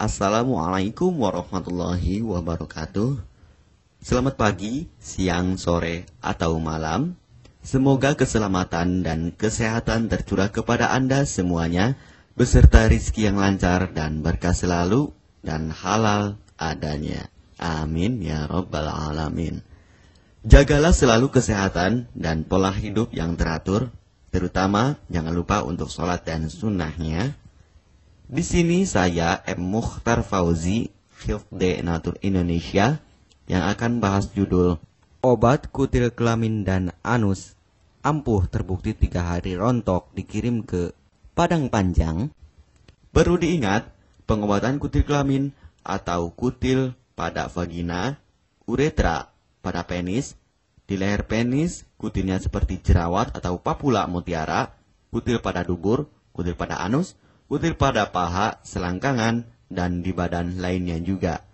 Assalamualaikum warahmatullahi wabarakatuh. Selamat pagi, siang, sore, atau malam. Semoga keselamatan dan kesehatan tercurah kepada Anda semuanya, beserta rizki yang lancar dan berkah selalu, dan halal adanya. Amin ya rabbal alamin. Jagalah selalu kesehatan dan pola hidup yang teratur, terutama jangan lupa untuk sholat dan sunnahnya. Di sini saya M. Mukhtar Fauzi, Hifdz Natur Indonesia, yang akan bahas judul Obat Kutil Kelamin dan Anus ampuh terbukti 3 hari rontok dikirim ke Padang Panjang. Perlu diingat, pengobatan kutil kelamin atau kutil pada vagina, uretra pada penis, di leher penis, kutilnya seperti jerawat atau papula mutiara, kutil pada dubur, kutil pada anus, kutil pada paha, selangkangan, dan di badan lainnya juga.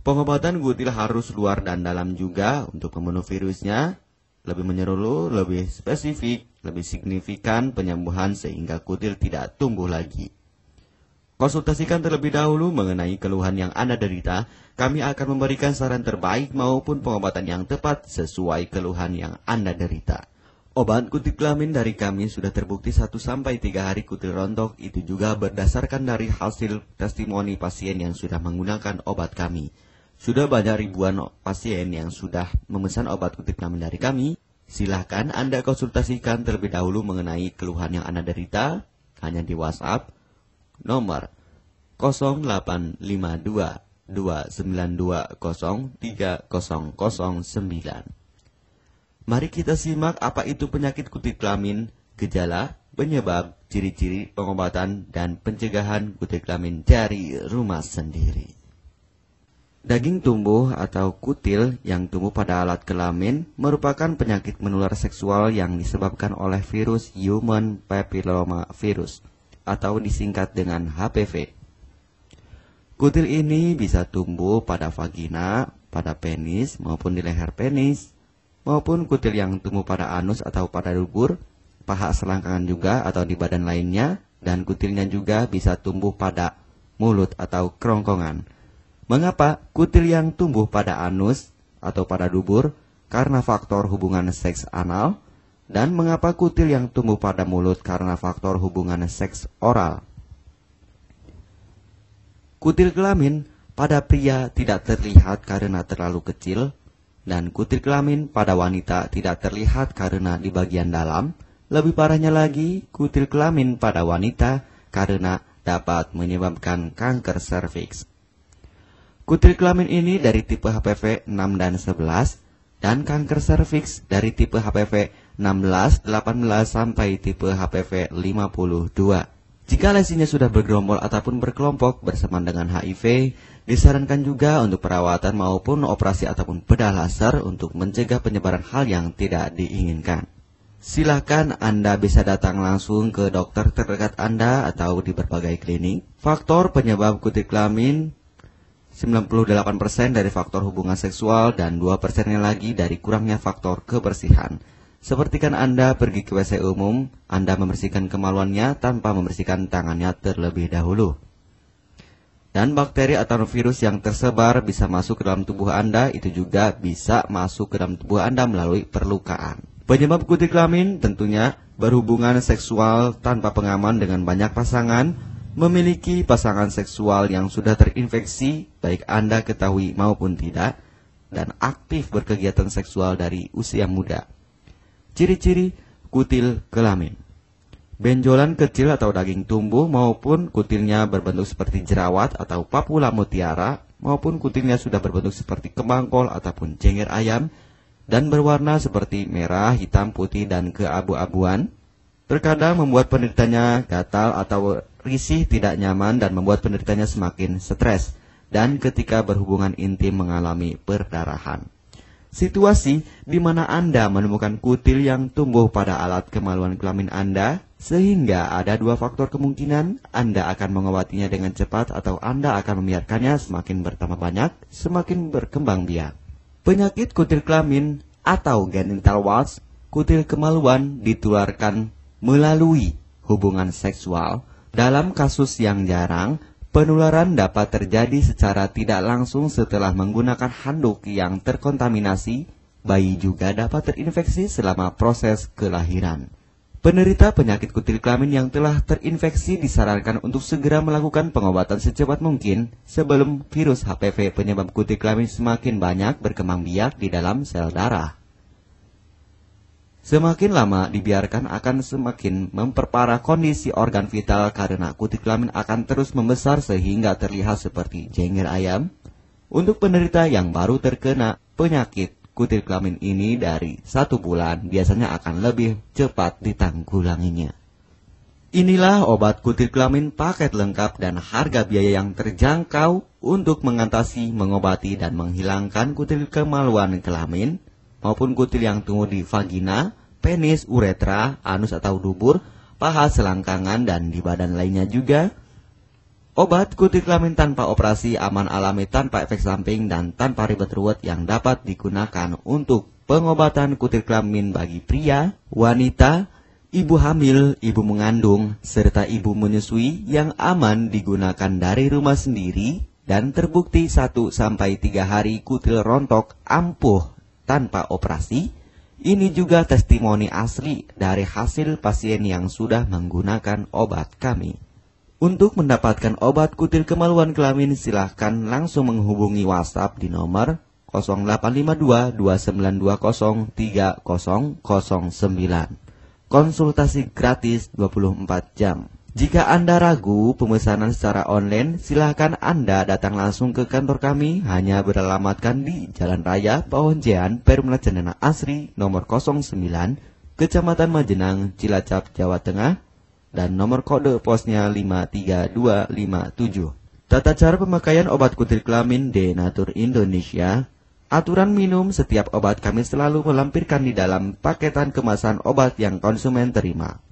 Pengobatan kutil harus luar dan dalam juga untuk membunuh virusnya, lebih menyeluruh, lebih spesifik, lebih signifikan penyembuhan sehingga kutil tidak tumbuh lagi. Konsultasikan terlebih dahulu mengenai keluhan yang Anda derita. Kami akan memberikan saran terbaik maupun pengobatan yang tepat sesuai keluhan yang Anda derita. Obat kutil kelamin dari kami sudah terbukti 1-3 hari kutil rontok, itu juga berdasarkan dari hasil testimoni pasien yang sudah menggunakan obat kami. Sudah banyak ribuan pasien yang sudah memesan obat kutil kelamin dari kami. Silahkan Anda konsultasikan terlebih dahulu mengenai keluhan yang Anda derita hanya di WhatsApp nomor 0852 292 03009. Mari kita simak apa itu penyakit kutil kelamin, gejala, penyebab, ciri-ciri, pengobatan, dan pencegahan kutil kelamin dari rumah sendiri. Daging tumbuh atau kutil yang tumbuh pada alat kelamin merupakan penyakit menular seksual yang disebabkan oleh virus Human Papilloma Virus atau disingkat dengan HPV. Kutil ini bisa tumbuh pada vagina, pada penis, maupun di leher penis, maupun kutil yang tumbuh pada anus atau pada dubur, paha selangkangan juga atau di badan lainnya, dan kutilnya juga bisa tumbuh pada mulut atau kerongkongan. Mengapa kutil yang tumbuh pada anus atau pada dubur? Karena faktor hubungan seks anal. Dan mengapa kutil yang tumbuh pada mulut? Karena faktor hubungan seks oral. Kutil kelamin pada pria tidak terlihat karena terlalu kecil, dan kutil kelamin pada wanita tidak terlihat karena di bagian dalam. Lebih parahnya lagi, kutil kelamin pada wanita karena dapat menyebabkan kanker serviks. Kutil kelamin ini dari tipe HPV 6 dan 11, dan kanker serviks dari tipe HPV 16, 18 sampai tipe HPV 52. Jika lesinya sudah bergerombol ataupun berkelompok bersama dengan HIV, disarankan juga untuk perawatan maupun operasi ataupun bedah laser untuk mencegah penyebaran hal yang tidak diinginkan. Silakan Anda bisa datang langsung ke dokter terdekat Anda atau di berbagai klinik. Faktor penyebab kutil kelamin 98% dari faktor hubungan seksual dan 2%-nya lagi dari kurangnya faktor kebersihan. Sepertikan Anda pergi ke WC umum, Anda membersihkan kemaluannya tanpa membersihkan tangannya terlebih dahulu. Dan bakteri atau virus yang tersebar bisa masuk ke dalam tubuh Anda, itu juga bisa masuk ke dalam tubuh Anda melalui perlukaan. Penyebab kutil kelamin tentunya berhubungan seksual tanpa pengaman dengan banyak pasangan, memiliki pasangan seksual yang sudah terinfeksi, baik Anda ketahui maupun tidak, dan aktif berkegiatan seksual dari usia muda. Ciri-ciri kutil kelamin: benjolan kecil atau daging tumbuh maupun kutilnya berbentuk seperti jerawat atau papula mutiara, maupun kutilnya sudah berbentuk seperti kembang kol ataupun cengir ayam, dan berwarna seperti merah, hitam, putih, dan keabu-abuan. Terkadang membuat penderitanya gatal atau risih, tidak nyaman, dan membuat penderitanya semakin stres, dan ketika berhubungan intim mengalami perdarahan. Situasi di mana Anda menemukan kutil yang tumbuh pada alat kemaluan kelamin Anda, sehingga ada 2 faktor kemungkinan: Anda akan mengobatinya dengan cepat atau Anda akan membiarkannya semakin bertambah banyak, semakin berkembang biak. Penyakit kutil kelamin atau genital warts, kutil kemaluan ditularkan melalui hubungan seksual. Dalam kasus yang jarang, Penularan dapat terjadi secara tidak langsung setelah menggunakan handuk yang terkontaminasi. Bayi juga dapat terinfeksi selama proses kelahiran. Penderita penyakit kutil kelamin yang telah terinfeksi disarankan untuk segera melakukan pengobatan secepat mungkin sebelum virus HPV penyebab kutil kelamin semakin banyak berkembang biak di dalam sel darah. Semakin lama dibiarkan akan semakin memperparah kondisi organ vital karena kutil kelamin akan terus membesar sehingga terlihat seperti jengger ayam. Untuk penderita yang baru terkena penyakit kutil kelamin ini dari 1 bulan biasanya akan lebih cepat ditanggulanginya. Inilah obat kutil kelamin paket lengkap dan harga biaya yang terjangkau untuk mengatasi, mengobati, dan menghilangkan kutil kemaluan kelamin maupun kutil yang tumbuh di vagina, penis, uretra, anus atau dubur, paha, selangkangan, dan di badan lainnya juga. Obat kutil kelamin tanpa operasi, aman alami, tanpa efek samping, dan tanpa ribet ruwet yang dapat digunakan untuk pengobatan kutil kelamin bagi pria, wanita, ibu hamil, ibu mengandung, serta ibu menyusui yang aman digunakan dari rumah sendiri dan terbukti 1-3 hari kutil rontok ampuh tanpa operasi. Ini juga testimoni asli dari hasil pasien yang sudah menggunakan obat kami. Untuk mendapatkan obat kutil kemaluan kelamin, silahkan langsung menghubungi WhatsApp di nomor 0852 2920 3009. Konsultasi gratis 24 jam. Jika Anda ragu pemesanan secara online, silahkan Anda datang langsung ke kantor kami, hanya beralamatkan di Jalan Raya Pahonjean, Perumna Cendana Asri, nomor 09, Kecamatan Majenang, Cilacap, Jawa Tengah, dan nomor kode posnya 53257. Tata cara pemakaian obat kutil kelamin Denatur Indonesia. Aturan minum setiap obat kami selalu melampirkan di dalam paketan kemasan obat yang konsumen terima.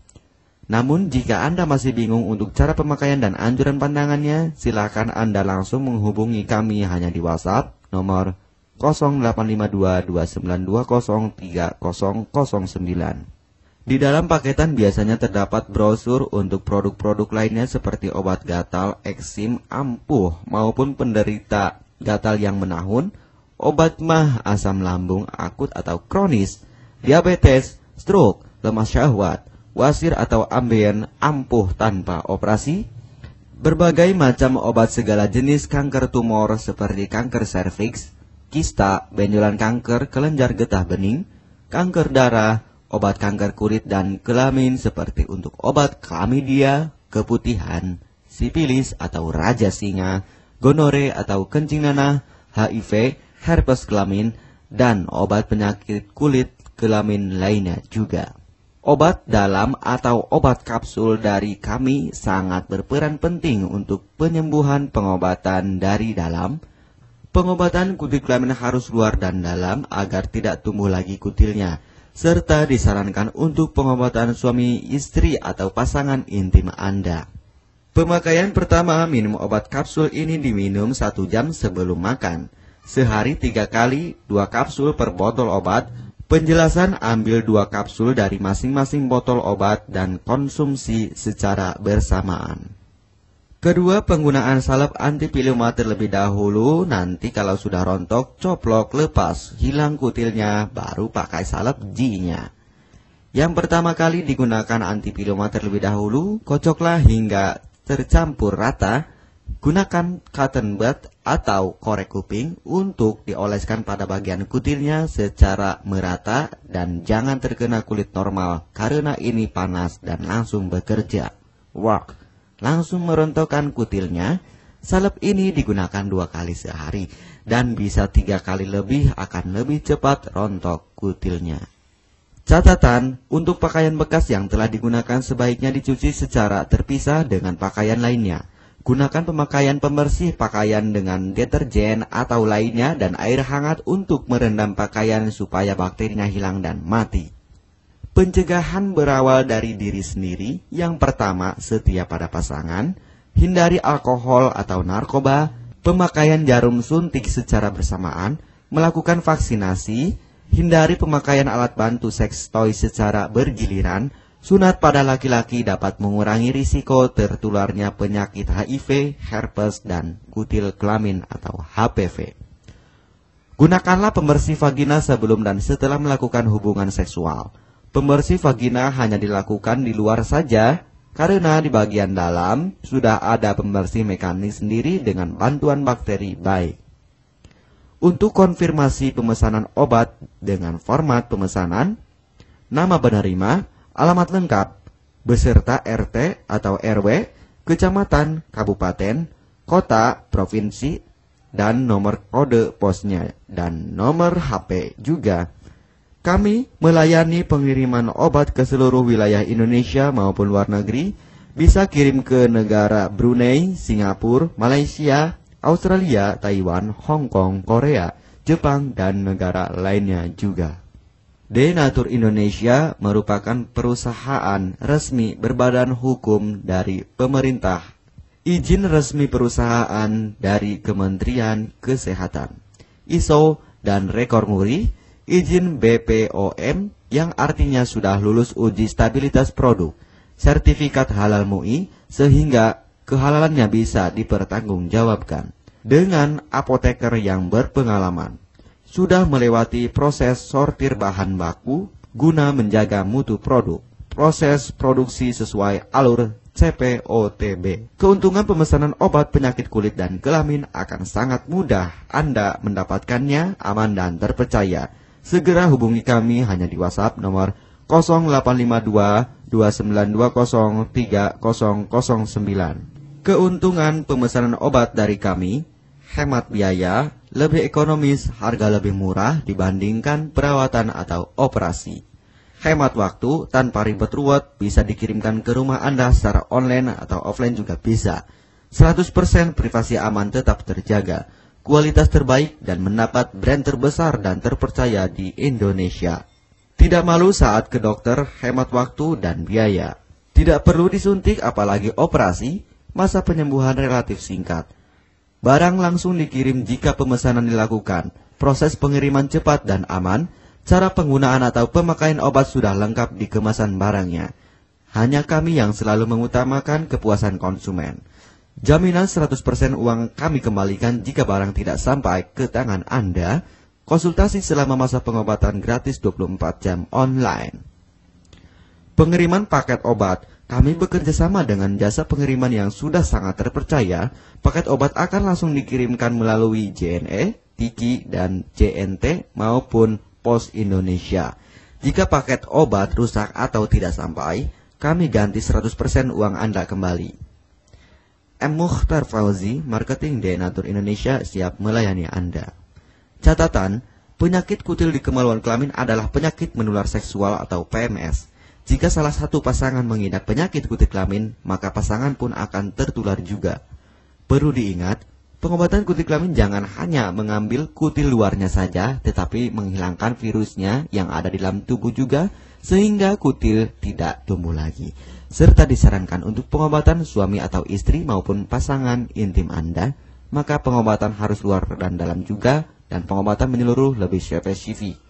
Namun jika Anda masih bingung untuk cara pemakaian dan anjuran pandangannya, silakan Anda langsung menghubungi kami hanya di WhatsApp nomor 0852 2920 3009. Di dalam paketan biasanya terdapat brosur untuk produk-produk lainnya seperti obat gatal, eksim, ampuh maupun penderita gatal yang menahun, obat mah, asam lambung akut atau kronis, diabetes, stroke, lemah syahwat, wasir atau ambien ampuh tanpa operasi, berbagai macam obat segala jenis kanker tumor seperti kanker serviks, kista, benjolan kanker, kelenjar getah bening, kanker darah, obat kanker kulit dan kelamin seperti untuk obat klamidia, keputihan, sipilis atau raja singa, gonore atau kencing nanah, HIV, herpes kelamin, dan obat penyakit kulit kelamin lainnya juga. Obat dalam atau obat kapsul dari kami sangat berperan penting untuk penyembuhan pengobatan dari dalam. Pengobatan kutil kelamin harus luar dan dalam agar tidak tumbuh lagi kutilnya, serta disarankan untuk pengobatan suami, istri, atau pasangan intim Anda. Pemakaian pertama, minum obat kapsul ini diminum 1 jam sebelum makan. Sehari 3 kali, 2 kapsul per botol obat. Penjelasan, ambil 2 kapsul dari masing-masing botol obat dan konsumsi secara bersamaan. Kedua, penggunaan salep antipiluma terlebih dahulu, nanti kalau sudah rontok, coplok, lepas, hilang kutilnya, baru pakai salep G-nya. Yang pertama kali digunakan antipiluma terlebih dahulu, kocoklah hingga tercampur rata. Gunakan cotton bud atau korek kuping untuk dioleskan pada bagian kutilnya secara merata dan jangan terkena kulit normal karena ini panas dan langsung bekerja. Work. Langsung merontokkan kutilnya. Salep ini digunakan 2 kali sehari dan bisa 3 kali lebih akan lebih cepat rontok kutilnya. Catatan, untuk pakaian bekas yang telah digunakan sebaiknya dicuci secara terpisah dengan pakaian lainnya. Gunakan pemakaian pembersih pakaian dengan deterjen atau lainnya dan air hangat untuk merendam pakaian supaya bakterinya hilang dan mati. Pencegahan berawal dari diri sendiri. Yang pertama, setia pada pasangan, hindari alkohol atau narkoba, pemakaian jarum suntik secara bersamaan, melakukan vaksinasi, hindari pemakaian alat bantu seks toy secara bergiliran, Sunat pada laki-laki dapat mengurangi risiko tertularnya penyakit HIV, herpes, dan kutil kelamin atau HPV. Gunakanlah pembersih vagina sebelum dan setelah melakukan hubungan seksual. Pembersih vagina hanya dilakukan di luar saja, karena di bagian dalam sudah ada pembersih mekanik sendiri dengan bantuan bakteri baik. Untuk konfirmasi pemesanan obat dengan format pemesanan, nama penerima, alamat lengkap, beserta RT atau RW, kecamatan, kabupaten, kota, provinsi, dan nomor kode posnya, dan nomor HP juga. Kami melayani pengiriman obat ke seluruh wilayah Indonesia maupun luar negeri, bisa kirim ke negara Brunei, Singapura, Malaysia, Australia, Taiwan, Hong Kong, Korea, Jepang, dan negara lainnya juga. Denatur Indonesia merupakan perusahaan resmi berbadan hukum dari pemerintah. Izin resmi perusahaan dari Kementerian Kesehatan, ISO dan rekor muri, izin BPOM yang artinya sudah lulus uji stabilitas produk, sertifikat halal MUI sehingga kehalalannya bisa dipertanggungjawabkan, dengan apoteker yang berpengalaman, sudah melewati proses sortir bahan baku guna menjaga mutu produk, proses produksi sesuai alur CPOTB. Keuntungan pemesanan obat penyakit kulit dan kelamin akan sangat mudah. Anda mendapatkannya aman dan terpercaya. Segera hubungi kami hanya di WhatsApp nomor 0852 2920 3009. Keuntungan pemesanan obat dari kami, hemat biaya, lebih ekonomis, harga lebih murah dibandingkan perawatan atau operasi. Hemat waktu tanpa ribet ruwet, bisa dikirimkan ke rumah Anda secara online atau offline juga bisa. 100% privasi aman tetap terjaga, kualitas terbaik dan mendapat brand terbesar dan terpercaya di Indonesia. Tidak malu saat ke dokter, hemat waktu dan biaya. Tidak perlu disuntik apalagi operasi, masa penyembuhan relatif singkat. Barang langsung dikirim jika pemesanan dilakukan, proses pengiriman cepat dan aman. Cara penggunaan atau pemakaian obat sudah lengkap di kemasan barangnya. Hanya kami yang selalu mengutamakan kepuasan konsumen. Jaminan 100% uang kami kembalikan jika barang tidak sampai ke tangan Anda. Konsultasi selama masa pengobatan gratis 24 jam online. Pengiriman paket obat. Kami bekerja sama dengan jasa pengiriman yang sudah sangat terpercaya. Paket obat akan langsung dikirimkan melalui JNE, Tiki, dan JNT maupun Pos Indonesia. Jika paket obat rusak atau tidak sampai, kami ganti 100% uang Anda kembali. M. Mukhtar Fauzi, Marketing Denatur Indonesia, siap melayani Anda. Catatan, penyakit kutil di kemaluan kelamin adalah penyakit menular seksual atau PMS. Jika salah satu pasangan mengidap penyakit kutil kelamin, maka pasangan pun akan tertular juga. Perlu diingat, pengobatan kutil kelamin jangan hanya mengambil kutil luarnya saja, tetapi menghilangkan virusnya yang ada di dalam tubuh juga, sehingga kutil tidak tumbuh lagi. Serta disarankan untuk pengobatan suami atau istri maupun pasangan intim Anda, maka pengobatan harus luar dan dalam juga, dan pengobatan menyeluruh lebih spesifik.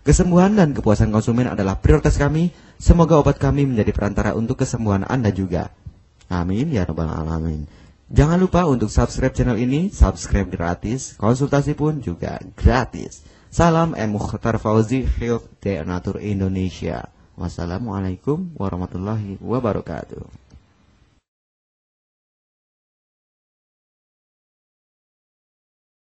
Kesembuhan dan kepuasan konsumen adalah prioritas kami. Semoga obat kami menjadi perantara untuk kesembuhan Anda juga. Amin ya rabbal alamin. Jangan lupa untuk subscribe channel ini, subscribe gratis, konsultasi pun juga gratis. Salam M. Mukhtar Fauzi, Health Denatur Indonesia. Wassalamualaikum warahmatullahi wabarakatuh.